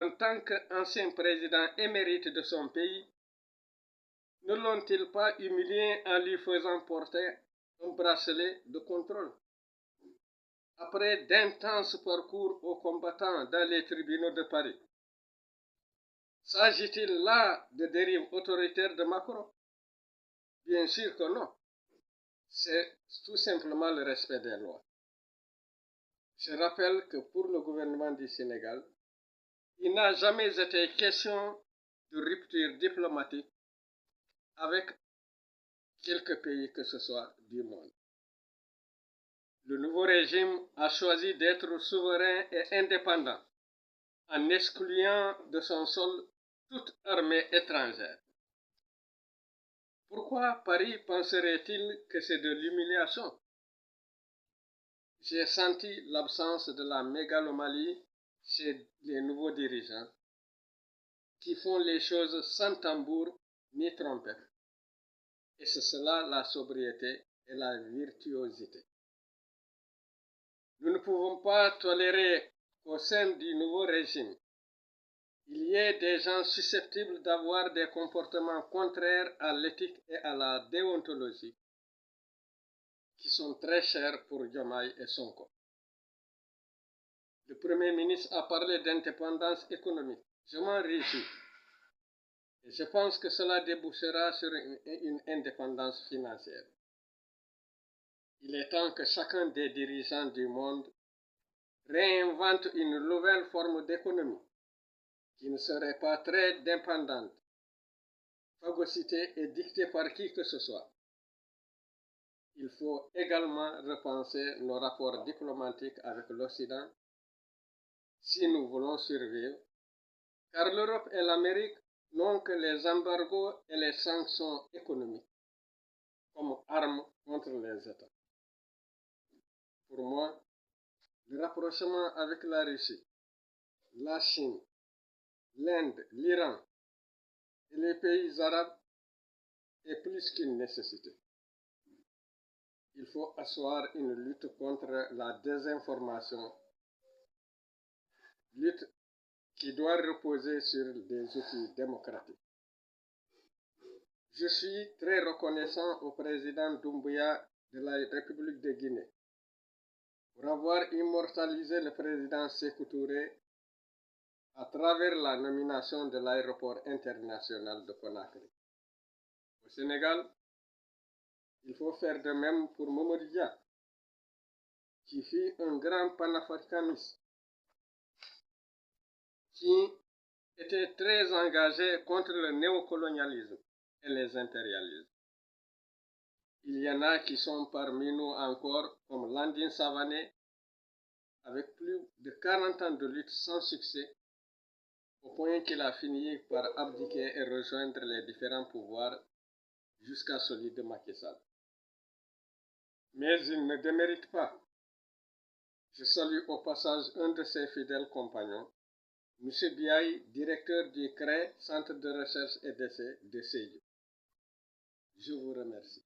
En tant qu'ancien président émérite de son pays, ne l'ont-ils pas humilié en lui faisant porter un bracelet de contrôle? Après d'intenses parcours aux combattants dans les tribunaux de Paris, s'agit-il là de dérive autoritaire de Macron? Bien sûr que non. C'est tout simplement le respect des lois. Je rappelle que pour le gouvernement du Sénégal, il n'a jamais été question de rupture diplomatique avec quelque pays que ce soit du monde. Le nouveau régime a choisi d'être souverain et indépendant en excluant de son sol toute armée étrangère. Pourquoi Paris penserait-il que c'est de l'humiliation? J'ai senti l'absence de la mégalomanie chez les nouveaux dirigeants qui font les choses sans tambour ni trompette. Et c'est cela la sobriété et la virtuosité. Nous ne pouvons pas tolérer qu'au sein du nouveau régime, il y ait des gens susceptibles d'avoir des comportements contraires à l'éthique et à la déontologie qui sont très chers pour Diomaye et Sonko. Le Premier ministre a parlé d'indépendance économique. Je m'en réjouis. Et je pense que cela débouchera sur une indépendance financière. Il est temps que chacun des dirigeants du monde réinvente une nouvelle forme d'économie qui ne serait pas très dépendante, phagocytée et dictée par qui que ce soit. Il faut également repenser nos rapports diplomatiques avec l'Occident si nous voulons survivre, car l'Europe et l'Amérique n'ont que les embargos et les sanctions économiques comme armes contre les États. Pour moi, le rapprochement avec la Russie, la Chine, l'Inde, l'Iran et les pays arabes est plus qu'une nécessité. Il faut asseoir une lutte contre la désinformation, lutte qui doit reposer sur des outils démocratiques. Je suis très reconnaissant au président Doumbouya de la République de Guinée pour avoir immortalisé le président Sékou Touré à travers la nomination de l'aéroport international de Conakry. Au Sénégal, il faut faire de même pour Mamadou Dia, qui fut un grand panafricaniste, qui était très engagé contre le néocolonialisme et les impérialismes. Il y en a qui sont parmi nous encore, comme Landine Savané, avec plus de 40 ans de lutte sans succès, au point qu'il a fini par abdiquer et rejoindre les différents pouvoirs jusqu'à celui de Macky Sall. Mais il ne démérite pas. Je salue au passage un de ses fidèles compagnons, M. Biaï, directeur du CRE, Centre de recherche et d'essai de Sédhiou. Je vous remercie.